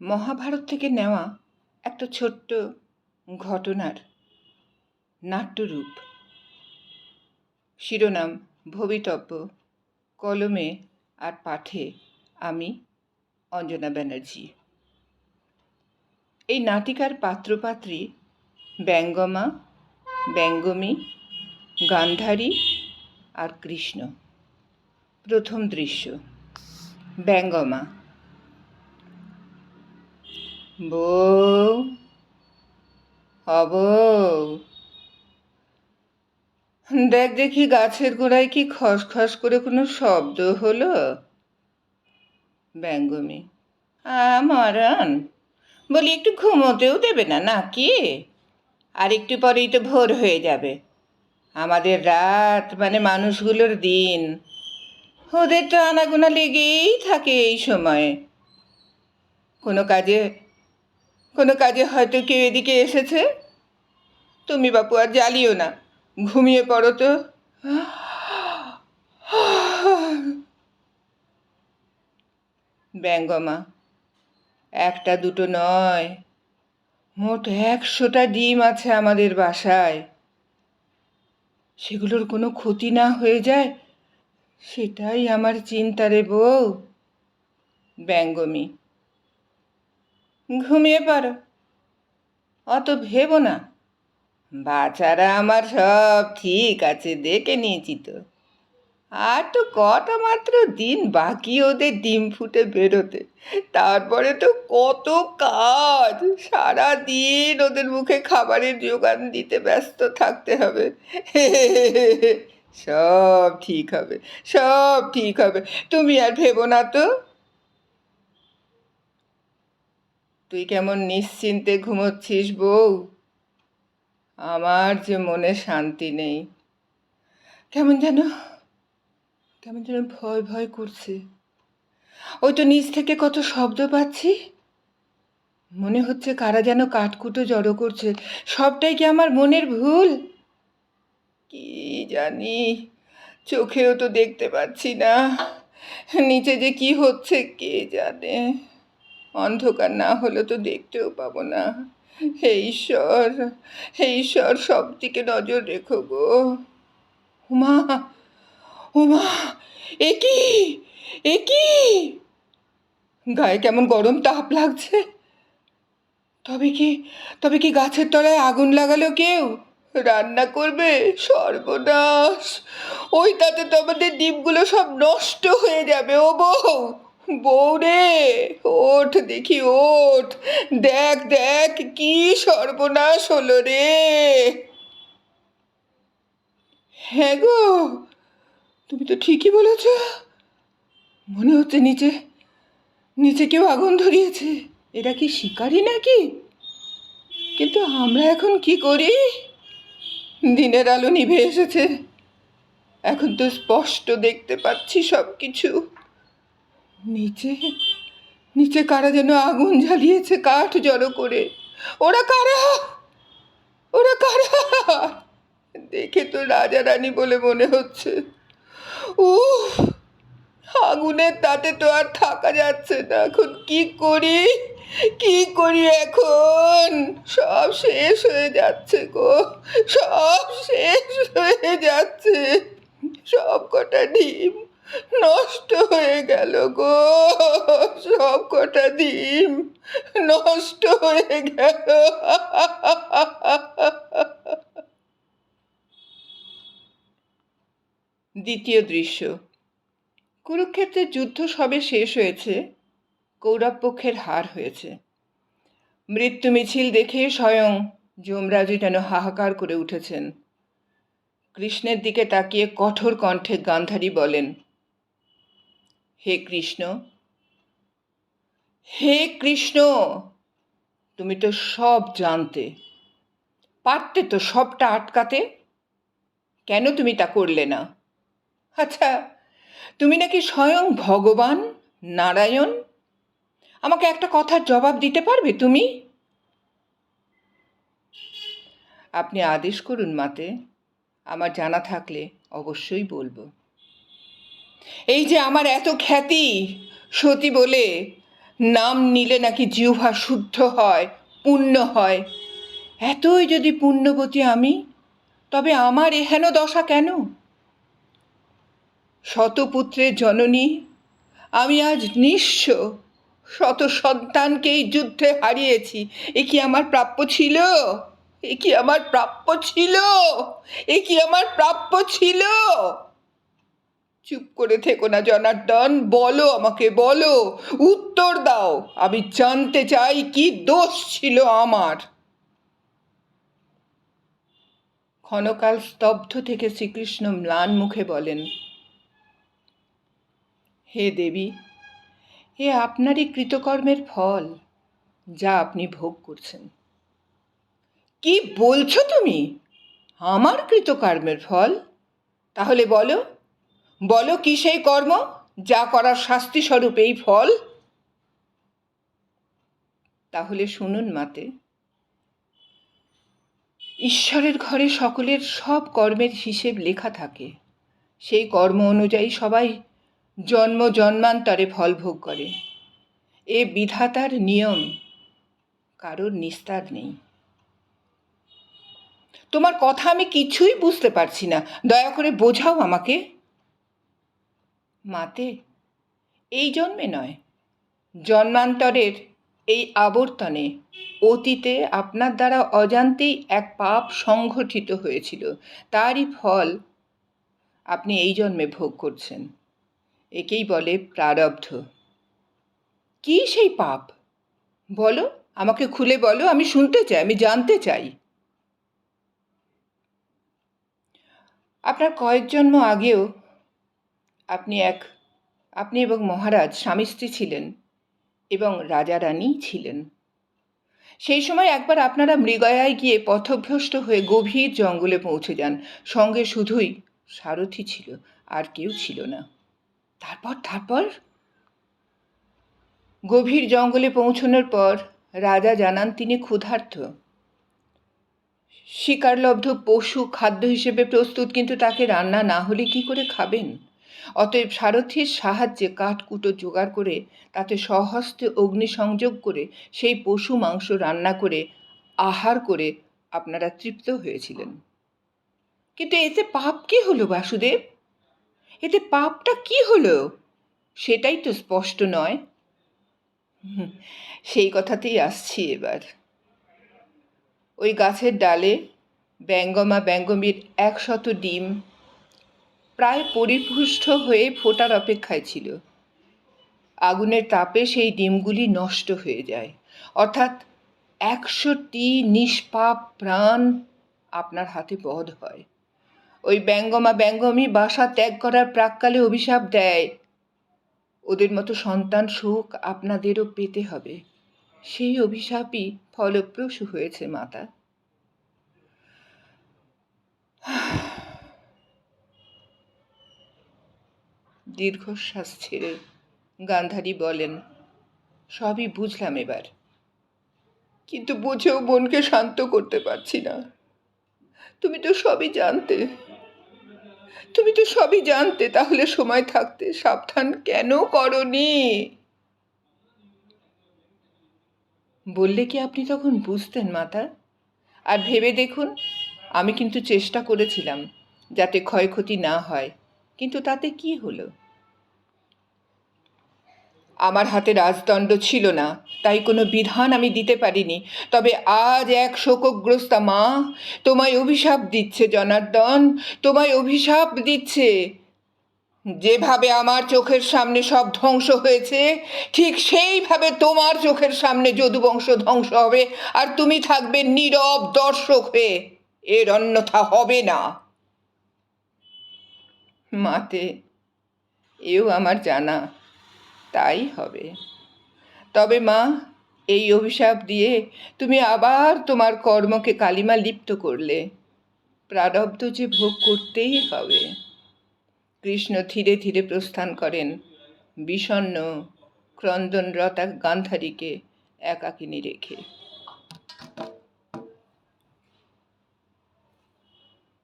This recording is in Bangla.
মহাভারত থেকে নেওয়া একটা ছোট্ট ঘটনার নাট্যরূপ। শিরোনাম ভবিতব্য, কলমে আর পাঠে আমি অঞ্জনা ব্যানার্জি। এই নাটিকার পাত্রপাত্রী ব্যঙ্গমা, ব্যঙ্গমী, গান্ধারী আর কৃষ্ণ। প্রথম দৃশ্য। ব্যঙ্গমা। বউ, বউ, দেখ দেখি গাছের গোড়ায় কি খসখস করে কোনো শব্দ হলো? ব্যঙ্গমী। মরণ, বলি একটু ঘুমোতেও দেবে না নাকি? আর একটু পরেই তো ভোর হয়ে যাবে। আমাদের রাত মানে মানুষগুলোর দিন। ওদের তো আনাগোনা লেগেই থাকে এই সময়ে। কোনো কাজে হয়তো কেউ এদিকে এসেছে। তুমি বাপু আর জ্বালিও না, ঘুমিয়ে পড়ো তো। ব্যঙ্গমা। একটা দুটো নয়, মোট 100টা ডিম আছে আমাদের বাসায়। সেগুলোর কোনো ক্ষতি না হয়ে যায়, সেটাই আমার চিন্তা রে বউ। ব্যঙ্গমী। ঘুমিয়ে পড়ো, অত ভেবো না। বাচ্চারা আমার সব ঠিক আছে, দেখে নিয়েছি তো। আর তো কটা মাত্র দিন বাকি ওদের ডিম ফুটে বেরোতে। তারপরে তো কত কাজ, সারা দিন ওদের মুখে খাবারের জোগান দিতে ব্যস্ত থাকতে হবে। সব ঠিক হবে, সব ঠিক হবে, তুমি আর ভেবো না তো। তুই কেমন নিশ্চিন্তে ঘুমোচ্ছিস বউ? আমার যে মনে শান্তি নেই। কেমন যেন ভয় ভয় করছে। ওই তো নিচ থেকে কত শব্দ পাচ্ছি। মনে হচ্ছে কারা যেন কাঠকুটো জড়ো করছে। সবটাই কি আমার মনের ভুল? কি জানি, চোখেও তো দেখতে পাচ্ছি না। নিচে যে কি হচ্ছে কে জানে। অন্ধকার না হলে তো দেখতেও পাবো না। হে ঈশ্বর, হে ঈশ্বর, সব দিকে নজর রেখো গো। উমা, উমা, এ কি, এ কি? গায়ে কেমন গরম তাপ লাগছে। তবে কি গাছের তলায় আগুন লাগালো কেউ? রান্না করবে? সর্বনাশ! ওই তাতে তো আমাদের ডিমগুলো সব নষ্ট হয়ে যাবে। ও বউ, বউ রে, ওঠ দেখি, ওঠ। দেখ দেখ কি সর্বনাশ হলো রে। হ্যাঁ গো, তুমি তো ঠিকই বলেছ। মনে হচ্ছে নিচে নিচে কেউ আগুন ধরিয়েছে। এরা কি শিকারী নাকি? কিন্তু আমরা এখন কি করি? দিনের আলো নিভে এসেছে, এখন তো স্পষ্ট দেখতে পাচ্ছি সব কিছু। নিচে নিচে কারা যেন আগুন জ্বালিয়েছে কাঠ জড়ো করে। ওরা কারা? ওরা কারা? দেখে তো রাজা রানী বলে মনে হচ্ছে। উফ, আগুনের তাতে তো আর থাকা যাচ্ছে না। এখন কি করি, কি করি এখন? সব শেষ হয়ে যাচ্ছে গো, সব শেষ হয়ে যাচ্ছে। সব কটা ডিম নষ্ট হয়ে গেল গো, সব কটা ডিম নষ্ট হয়ে গেল। দ্বিতীয় দৃশ্য। কুরুক্ষেত্রের যুদ্ধ সবে শেষ হয়েছে, কৌরব পক্ষের হার হয়েছে। মৃত্যু মিছিল দেখে স্বয়ং যমরাজই যেন হাহাকার করে উঠেছেন। কৃষ্ণের দিকে তাকিয়ে কঠোর কণ্ঠে গান্ধারী বলেন, হে কৃষ্ণ, হে কৃষ্ণ, তুমি তো সব জানতে, পারতে তো সবটা আটকাতে। কেন তুমি তা করলে না? আচ্ছা, তুমি নাকি স্বয়ং ভগবান নারায়ণ? আমাকে একটা কথার জবাব দিতে পারবে তুমি? আপনি আদেশ করুন মাতে, আমার জানা থাকলে অবশ্যই বলবো। এই যে আমার এত খ্যাতি সতী বলে, নাম নিলে নাকি জিহ্বা শুদ্ধ হয়, পুণ্য হয়। এতই যদি পুণ্যবতী আমি, তবে আমার এহেন দশা কেন? শতপুত্রের জননী আমি আজ নিঃস্ব, শত সন্তানকে এই যুদ্ধে হারিয়েছি। এ কি আমার প্রাপ্য ছিল? এ কি আমার প্রাপ্য ছিল? এ কি আমার প্রাপ্য ছিল? চুপ করে থেকো না জনার্দন, বলো, আমাকে বলো, উত্তর দাও। আমি জানতে চাই কি দোষ ছিল আমার। ক্ষণকাল স্তব্ধ থেকে শ্রীকৃষ্ণ ম্লান মুখে বলেন, হে দেবী, এ আপনারই কৃতকর্মের ফল, যা আপনি ভোগ করছেন। কি বলছো তুমি? আমার কৃতকর্মের ফল? তাহলে বলো, বলো কি সেই কর্ম যা করার শাস্তি স্বরূপ এই ফল? তাহলে শুনুন মাতে, ঈশ্বরের ঘরে সকলের সব কর্মের হিসেব লেখা থাকে। সেই কর্ম অনুযায়ী সবাই জন্ম জন্মান্তরে ফল ভোগ করে। এ বিধাতার নিয়ম, কারোর নিস্তার নেই। তোমার কথা আমি কিছুই বুঝতে পারছি না, দয়া করে বোঝাও আমাকে। মাতে, এই জন্মে নয়, জন্মান্তরের এই আবর্তনে অতীতে আপনার দ্বারা অজান্তেই এক পাপ সংঘটিত হয়েছিল, তারই ফল আপনি এই জন্মে ভোগ করছেন। একেই বলে প্রারব্ধ। কি সেই পাপ? বলো, আমাকে খুলে বলো, আমি শুনতে চাই, আমি জানতে চাই। আপনার কয়েক জন্ম আগেও আপনি এবং মহারাজ স্বামী স্ত্রী ছিলেন এবং রাজা রানী ছিলেন। সেই সময় একবার আপনারা মৃগয়ায় গিয়ে পথভ্রষ্ট হয়ে গভীর জঙ্গলে পৌঁছে যান। সঙ্গে শুধুই সারথি ছিল, আর কেউ ছিল না। তারপর গভীর জঙ্গলে পৌঁছানোর পর রাজা জানান তিনি ক্ষুধার্ত। শিকারলব্ধ পশু খাদ্য হিসেবে প্রস্তুত, কিন্তু তাকে রান্না না হলে কি করে খাবেন? অতএব সারথীর সাহায্যে কাঠকুটো জোগাড় করে তাতে স্বহস্তে অগ্নিসংযোগ করে সেই পশু মাংস রান্না করে আহার করে আপনারা তৃপ্ত হয়েছিলেন। কিন্তু এতে পাপ কি হলো বাসুদেব? এতে পাপটা কি হলো? সেটাই তো স্পষ্ট নয়। সেই কথাতেই আসছি এবার। ওই গাছের ডালে ব্যঙ্গমা ব্যঙ্গমীর 100 ডিম প্রায় পরিপুষ্ট হয়ে ফোটার অপেক্ষায় ছিল। আগুনের তাপে সেই ডিমগুলি নষ্ট হয়ে যায়, অর্থাৎ 100টি নিষ্পাপ প্রাণ আপনার হাতে বধ হয়। ওই ব্যঙ্গমা ব্যঙ্গমী বাসা ত্যাগ করার প্রাক্কালে অভিশাপ দেয়, ওদের মতো সন্তান সুখ আপনাদেরও পেতে হবে। সেই অভিশাপই ফলপ্রসূ হয়েছে মাতা। দীর্ঘশ্বাস ছেড়ে গান্ধারী বলেন, সবই বুঝলাম এবার, কিন্তু বুঝেও বোনকে শান্ত করতে পারছি না। তুমি তো সবই জানতে, তাহলে সময় থাকতে সাবধান কেন করনি? বললে কি আপনি তখন বুঝতেন মাতা? আর ভেবে দেখুন, আমি কিন্তু চেষ্টা করেছিলাম যাতে ক্ষয়ক্ষতি না হয়, কিন্তু তাতে কি হলো? আমার হাতে রাজদণ্ড ছিল না, তাই কোনো বিধান আমি দিতে পারিনি। তবে আজ এক শোকগ্রস্তা মা তোমায় অভিশাপ দিচ্ছে জনার্দন, তোমায় অভিশাপ দিচ্ছে। যেভাবে আমার চোখের সামনে সব ধ্বংস হয়েছে, ঠিক সেইভাবে তোমার চোখের সামনে যদুবংশ ধ্বংস হবে, আর তুমি থাকবে নীরব দর্শক হয়ে। এর অন্যথা হবে না। মাতে, এও আমার জানা, তাই হবে। তবে মা, এই অভিশাপ দিয়ে তুমি আবার তোমার কর্মকে কালিমা লিপ্ত করলে। প্রারব্ধ যে ভোগ করতেই হবে। কৃষ্ণ ধীরে ধীরে প্রস্থান করেন, বিষণ্ণ ক্রন্দনরতা গান্ধারীকে একাকিনী রেখে।